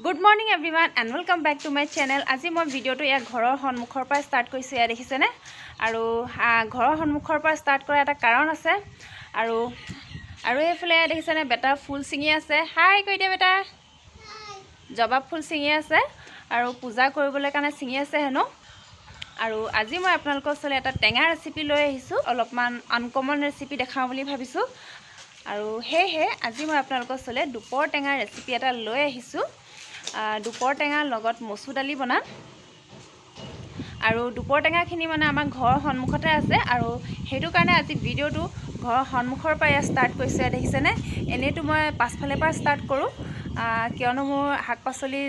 Good morning everyone and welcome back to my channel. আজি মই ভিডিওটো ইয়া ঘৰৰ সন্মুখৰ পৰা ষ্টাৰ্ট কৰিছো ইয়া দেখিছেনে আৰু ঘৰৰ সন্মুখৰ পৰা ষ্টাৰ্ট কৰা এটা কাৰণ আছে আৰু এইফালে দেখিছেনে বেটা ফুল চিঙি আছে হাই কৈ দে বেটা জবা ফুল চিঙি আছে আৰু পূজা কৰিবলৈ কাৰণে চিঙি আছে হেনো আৰু আজি মই আপোনালোকৰ চলে এটা টেঙা ৰেচিপি লৈ আহিছো অলপমান আনকমন ৰেচিপি দেখাও বুলি ভাবিছো আৰু হেহে আজি মই আপোনালোকৰ চলে দুপৰ টেঙা ৰেচিপি এটা লৈ আহিছো দুপৰ টেঙাৰ লগত মসুৰ দালি বনাম আৰু দুপৰ টেঙাখিনি মানে আমাৰ ঘৰৰ সন্মুখতে আছে আৰু হেতু কাৰণে আজি ভিডিওটো ঘৰৰ সন্মুখৰ পৰা ষ্টাৰ্ট কৰিছে দেখিছেনে এনেটো মই পাছফালে পৰা ষ্টাৰ্ট কৰো কিয়নো মোৰ শাকপাচলি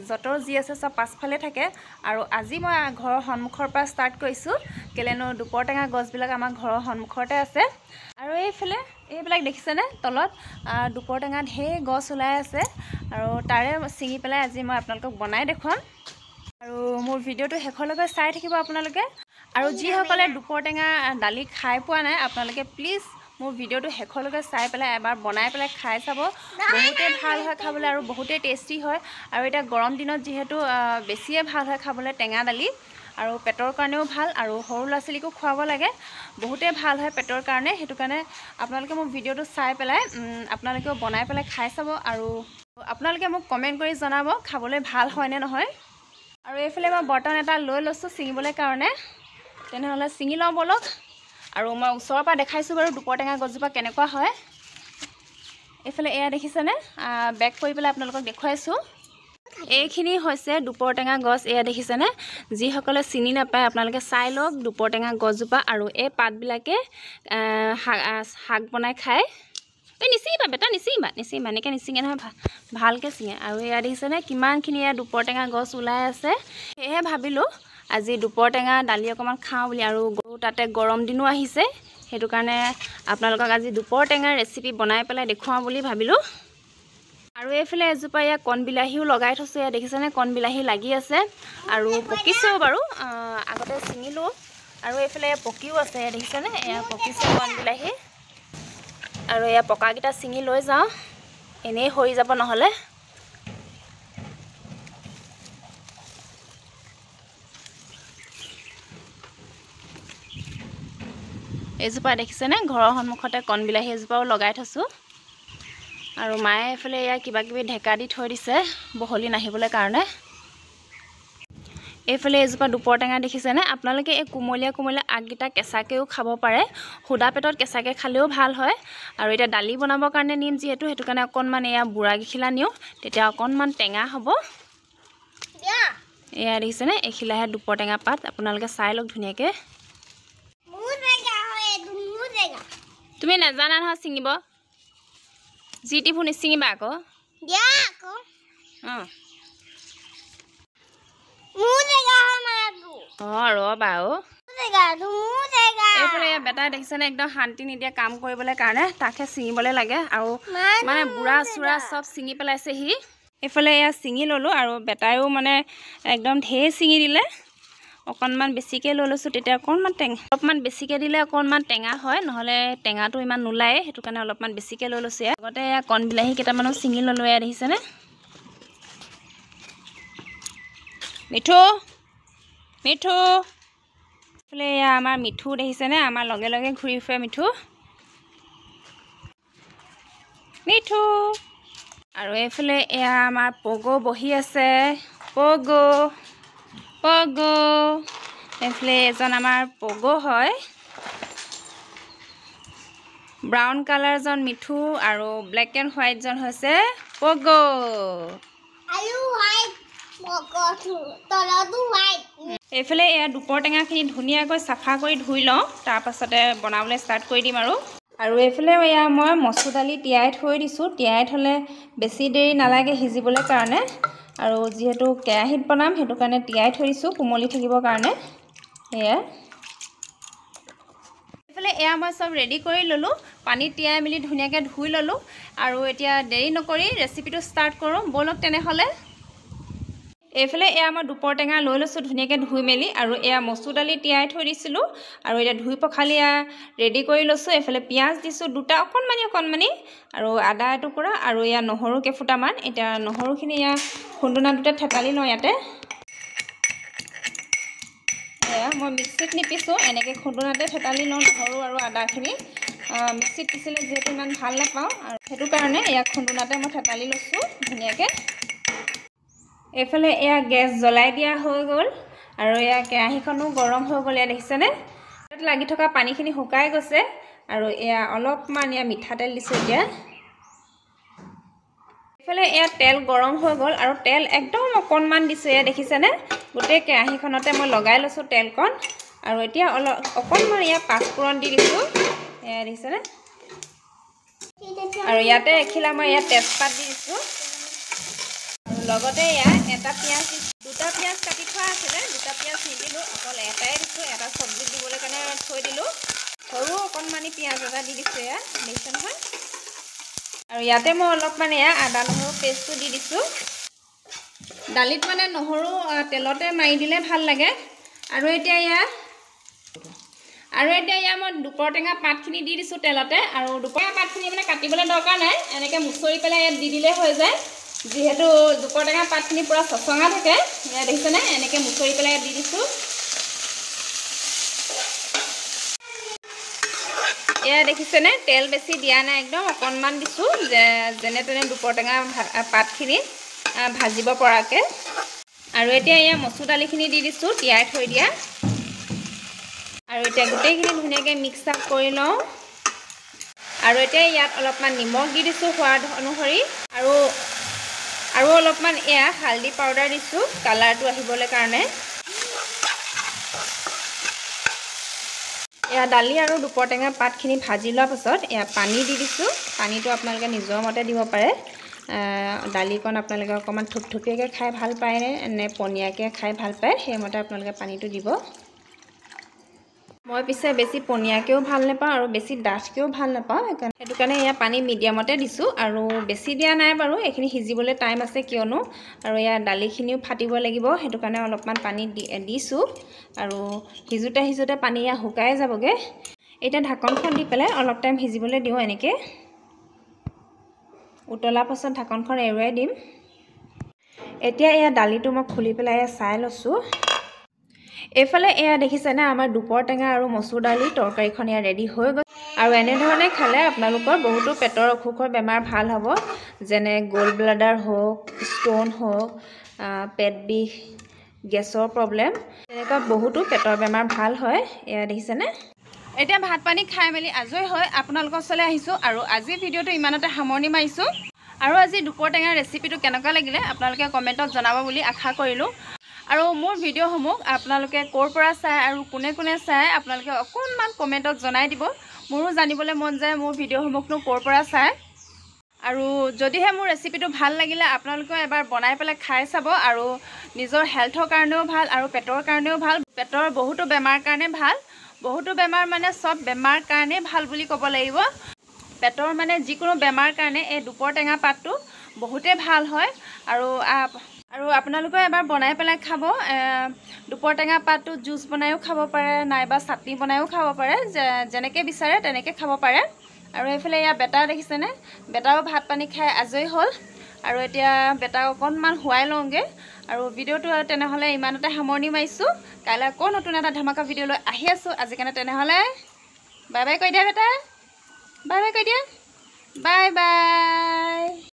যতৰ যি আছে সব পাছফালে থাকে আৰু আজি মই ঘৰৰ সন্মুখৰ পৰা ষ্টাৰ্ট কৰিছো কেলেনো দুপৰ টেঙা গছবিলাক আমাৰ ঘৰৰ সন্মুখতে আছে আৰু এইফালে এইবিলাক দেখিছেনে তলত দুপৰ টেঙা ঢেৰ গছ ওলাই আছে আৰু তাৰে চিঙি পেলাই আজি মই আপোনালোকক বনাই দেখুৱাম আৰু মোৰ ভিডিওটো শেষলৈকে চাই থাকিব আপোনালোকে আৰু যি সকলে দুপৰ টেঙা দালি খাই পোৱা নাই আপোনালোকে প্লিজ মোৰ ভিডিওটো শেষলৈকে চাই পেলাই এবাৰ বনাই পেলাই খাই চাব বহুতে ভাল হয় খাবলৈ আৰু বহুতে টেষ্টি হয় আৰু এটা গৰম দিনত যেহেতু বেছিয়ে ভাল হয় খাবলৈ টেঙা দালি আৰু পেটৰ কাৰণেও ভাল আৰু সৰু ল'ৰা-ছোৱালীকো খুৱাব লাগে বহুতে ভাল হয় পেটৰ কাৰণে হেতু কাৰণে আপোনালোকে মোৰ ভিডিওটো চাই পেলাই আপোনালোকেও বনাই পেলাই খাই চাব আৰু আপোনালোকে মোক কমেন্ট কৰি জনাব খাবলৈ ভাল হয় নে নহয় আৰু এইফালে মই বৰ্তন এটা লৈ লৈছো চিঙিবলৈ কাৰণে তেনেহলে চিঙি লওঁ বলক আৰু মই ওচৰৰ পৰা দেখাইছো বাৰু দুপৰ টেঙা গছজোপা কেনেকুৱা হয় এইফালে এয়া দেখিছেনে বেক কৰি পেলাই আপোনালোকক দেখুৱাইছো এইখিনি হৈছে দুপৰ টেঙা গছ এয়া দেখিছেনে যি সকলে চিনি নাপায় আপোনালোকে চাই লওক দুপৰ টেঙা গছজোপা আৰু এই পাতবিলাকে শাক বনাই খায় এই নিচিবা বেটা নিচিবা এনেকৈ নিচিঙে নহয় ভালকৈ চিঙে আৰু এয়া দেখিছেনে কিমানখিনি এয়া দুপৰ টেঙা গছ ওলাই আছে সেয়ে ভাবিলোঁ আজি দুপৰ টেঙা দালি অকণমান খাওঁ বুলি আৰু তাতে গৰম দিনো আহিছে সেইটো কাৰণে আপোনালোকক আজি দুপৰ টেঙাৰ ৰেচিপি বনাই পেলাই দেখুৱাওঁ বুলি ভাবিলোঁ আৰু এইফালে এজোপা ইয়া কণ বিলাহীও লগাই থৈছোঁ এয়া দেখিছেনে কণ বিলাহী লাগি আছে আৰু পকিছেও বাৰু আগতে চিঙিলোঁ আৰু এইফালে পকিও আছে এয়া দেখিছেনে এয়া পকিছে কণ বিলাহী আৰু এয়া পকাকেইটা চিঙি লৈ যাওঁ এনেই হৈ যাব নহ'লে এইজোপা দেখিছেনে ঘৰৰ সন্মুখতে কণ বিলাহী এজোপাও লগাই থৈছোঁ আৰু মায়ে এফালে এয়া কিবা কিবি ঢেকা দি থৈ দিছে বহলি নাহিবলৈ কাৰণে এইফালে এজোপা দুপৰ টেঙা দেখিছেনে আপোনালোকে এই কোমলীয়া আগকেইটা কেঁচাকৈও খাব পাৰে সুদা পেটত কেঁচাকৈ খালেও ভাল হয় আৰু এতিয়া দালি বনাবৰ কাৰণে নিম যিহেতু সেইটো কাৰণে অকণমান এয়া বুঢ়া গিখিলা নিওঁ তেতিয়া অকণমান টেঙা হ'ব এয়া দেখিছেনে এইখিলাহে দুপৰ টেঙা পাত আপোনালোকে চাই লওক ধুনীয়াকৈ তুমি নাজানা নহয় ছিঙিব যি টিপু নিছিঙিবা আকৌ ৰবা এইফালে বেটা দেখিছেনে একদম শান্তি নিদিয়া কাম কৰিবলৈ কাৰণে তাকে ছিঙিবলৈ লাগে আৰু মানে বুঢ়া চুৰা চব ছিঙি পেলাইছে সি এইফালে এয়া ছিঙি ল'লোঁ আৰু বেটাইও মানে একদম ঢেৰ ছিঙি দিলে অকণমান বেছিকৈ লৈ লৈছোঁ তেতিয়া অকণমান টেঙা অলপমান বেছিকৈ দিলে অকণমান টেঙা হয় নহ'লে টেঙাটো ইমান নোলায় সেইটো কাৰণে অলপমান বেছিকৈ লৈ লৈছোঁ আগতে এয়া কণ বিলাহী কেইটামানো ছিঙি ল'লোঁ এয়া দেখিছেনে মিঠু এইফালে এয়া আমাৰ মিঠু দেখিছেনে আমাৰ লগে লগে ঘূৰি ফুৰে মিঠু আৰু এইফালে এয়া আমাৰ পগো বহি আছে পগো এইফালে এজন আমাৰ পগো হয় ব্ৰাউন কালাৰজন মিঠু আৰু ব্লেক এণ্ড হোৱাইটজন হৈছে পগো এইফালে এয়া দুপৰ টেঙাখিনি ধুনীয়াকৈ চাফা কৰি ধুই লওঁ তাৰপাছতে বনাবলৈ ষ্টাৰ্ট কৰি দিম আৰু এইফালে এয়া মই মচুৰ দালি তিয়াই থৈ দিছোঁ তিয়াই থ'লে বেছি দেৰি নালাগে সিজিবলৈ কাৰণে আৰু যিহেতু কেৰাহীত বনাম সেইটো কাৰণে তিয়াই থৈ দিছোঁ কোমলি থাকিবৰ কাৰণে এয়া এইফালে এয়া মই চব ৰেডি কৰি ল'লোঁ পানীত তিয়াই মেলি ধুনীয়াকৈ ধুই ল'লোঁ আৰু এতিয়া দেৰি নকৰি ৰেচিপিটো ষ্টাৰ্ট কৰোঁ ব'লক তেনেহ'লে এইফালে এয়া মই দুপৰ টেঙা লৈ লৈছোঁ ধুনীয়াকৈ ধুই মেলি আৰু এয়া মচুৰ দালি তিয়াই থৈ দিছিলোঁ আৰু এতিয়া ধুই পখালি ৰেডি কৰি লৈছোঁ। এইফালে পিঁয়াজ দিছোঁ দুটা অকণমানি আৰু আদা এটুকুৰা আৰু এয়া নহৰু কেইফুটামান। এতিয়া নহৰুখিনি এয়া খুন্দুনাটোতে থেতালি লওঁ। ইয়াতে এয়া মই মিক্সিত নিপিছোঁ, এনেকৈ খুন্দুনাতে থেতালি লওঁ নহৰু আৰু আদাখিনি। মিক্সিত পিচিলে যিহেতু ইমান ভাল নাপাওঁ আৰু সেইটো কাৰণে এয়া খুন্দুনাতে মই থেতালি লৈছোঁ ধুনীয়াকৈ। এইফালে এয়া গেছ জ্বলাই দিয়া হৈ গ'ল আৰু এয়া কেৰাহীখনো গৰম হৈ গ'ল। এয়া দেখিছেনে তাত লাগি থকা পানীখিনি শুকাই গৈছে আৰু এয়া অলপমান এয়া মিঠাতেল দিছোঁ। এতিয়া এইফালে এয়া তেল গৰম হৈ গ'ল আৰু তেল একদম অকণমান দিছোঁ। এয়া দেখিছেনে গোটেই কেৰাহীখনতে মই লগাই লৈছোঁ তেলকণ আৰু এতিয়া অকণমান এয়া পাঁচফোৰণ দি দিছোঁ। এয়া দেখিছেনে আৰু ইয়াতে এখিলা মই ইয়াত তেজপাত দি দিছোঁ আৰু লগতে এয়া এটা পিঁয়াজ দুটা পিঁয়াজ কাটি থোৱা আছিলে, দুটা পিঁয়াজ নিদিলোঁ, অকল এটাই দিছোঁ। এটা চব্জিত দিবলৈ কাৰণে থৈ দিলোঁ। সৰু অকণমানি পিঁয়াজ এটা দি দিছোঁ। এয়া দেখিছে নহয় আৰু ইয়াতে মই অলপমান এয়া আদা নহৰু পেষ্টটো দি দিছোঁ। দালিত মানে নহৰু তেলতে মাৰি দিলে ভাল লাগে। আৰু এতিয়া এয়া মই দুপৰ টেঙা পাতখিনি দি দিছোঁ তেলতে আৰু দুপৰ টেঙা পাতখিনি মানে কাটিবলৈ দৰকাৰ নাই, এনেকৈ মুচৰি পেলাই ইয়াত দি দিলে হৈ যায়। যিহেতু দুপৰ টেঙা পাতখিনি পূৰা চচঙা থাকে। এয়া দেখিছেনে এনেকৈ মুচৰি পেলাই ইয়াত দি দিছোঁ। এয়া দেখিছেনে তেল বেছি দিয়া নাই, একদম অকণমান দিছোঁ যেনে তেনে দুপৰ টেঙা পাতখিনি ভাজিব পৰাকৈ। আৰু এতিয়া এয়া মচুৰ দালিখিনি দি দিছোঁ তিয়াই থৈ দিয়া আৰু এতিয়া গোটেইখিনি ধুনীয়াকৈ মিক্স আপ কৰি লওঁ। আৰু এতিয়া ইয়াত অলপমান নিমখ দি দিছোঁ সোৱাদ অনুসৰি আৰু অলপমান এয়া হালধি পাউডাৰ দিছোঁ কালাৰটো আহিবলৈ কাৰণে। এয়া দালি আৰু দুপৰ টেঙা পাতখিনি ভাজি লোৱাৰ পাছত এয়া পানী দি দিছোঁ। পানীটো আপোনালোকে নিজৰ মতে দিব পাৰে। দালিকণ আপোনালোকে অকণমান থুপথুপীয়াকৈ খাই ভাল পায়নে নে পনীয়াকৈ খাই ভাল পায়, সেইমতে আপোনালোকে পানীটো দিব। মই পিছে বেছি পনীয়াকৈও ভাল নাপাওঁ আৰু বেছি ডাঠকৈও ভাল নাপাওঁ, সেইটো কাৰণে এয়া পানী মিডিয়ামতে দিছোঁ আৰু বেছি দিয়া নাই বাৰু। এইখিনি সিজিবলৈ টাইম আছে কিয়নো আৰু এয়া দালিখিনিও ফাটিব লাগিব, সেইটো কাৰণে অলপমান পানী দিছোঁ আৰু সিজোতে পানী এয়া শুকাই যাবগৈ। এতিয়া ঢাকনখন দি পেলাই অলপ টাইম সিজিবলৈ দিওঁ। এনেকৈ উতলাৰ পাছত ঢাকনখন এৰুৱাই দিম। এতিয়া এয়া দালিটো মই খুলি পেলাই চাই লৈছোঁ। এইফালে এয়া দেখিছেনে আমাৰ দুপৰ টেঙা আৰু মচুৰ দালি তৰকাৰীখন এয়া ৰেডি হৈ গ'ল। আৰু এনেধৰণে খালে আপোনালোকৰ বহুতো পেটৰ অসুখৰ বেমাৰ ভাল হ'ব, যেনে গ'ল্ড ব্লাডাৰ হওক, ষ্ট'ন হওক, পেট বিষ, গেছৰ প্ৰব্লেম, তেনেকুৱা বহুতো পেটৰ বেমাৰ ভাল হয়। এয়া দেখিছেনে। এতিয়া ভাত পানী খাই মেলি আজৰি হৈ আপোনালোকৰ ওচৰলৈ আহিছোঁ আৰু আজিৰ ভিডিঅ'টো ইমানতে সামৰণি মাৰিছোঁ। আৰু আজি দুপৰ টেঙাৰ ৰেচিপিটো কেনেকুৱা লাগিলে আপোনালোকে কমেণ্টত জনাব বুলি আশা কৰিলোঁ। আৰু মোৰ ভিডিঅ'সমূহ আপোনালোকে ক'ৰ পৰা চায় আৰু কোনে চায় আপোনালোকে অকণমান কমেণ্টত জনাই দিব। মোৰো জানিবলৈ মন যায় মোৰ ভিডিঅ'সমূহনো ক'ৰ পৰা চায়। আৰু যদিহে মোৰ ৰেচিপিটো ভাল লাগিলে আপোনালোকেও এবাৰ বনাই পেলাই খাই চাব। আৰু নিজৰ হেল্থৰ কাৰণেও ভাল আৰু পেটৰ কাৰণেও ভাল। পেটৰ বহুতো বেমাৰ কাৰণে ভাল, বহুতো বেমাৰ মানে চব বেমাৰ কাৰণে ভাল বুলি ক'ব লাগিব। পেটৰ মানে যিকোনো বেমাৰ কাৰণে এই দুপৰ টেঙা পাতটো বহুতেই ভাল হয়। আৰু আপোনালোকে এবাৰ বনাই পেলাই খাব। দুপৰ টেঙা পাতটো জুচ বনায়ো খাব পাৰে, নাইবা চাটনি বনায়ো খাব পাৰে, যেনেকৈ বিচাৰে তেনেকৈ খাব পাৰে। আৰু এইফালে এয়া বেটা দেখিছেনে, বেটাও ভাত পানী খাই আজৰি হ'ল আৰু এতিয়া বেটাক অকণমান শুৱাই লওঁগৈ। আৰু ভিডিঅ'টো তেনেহ'লে ইমানতে সামৰণি মাৰিছোঁ। কাইলৈ আকৌ নতুন এটা ধামাকা ভিডিঅ' লৈ আহি আছোঁ। আজি কাৰণে তেনেহ'লে বাই বাই কৈ দিয়া বেটা, বাই বাই কৈ দিয়া, বাই বাই।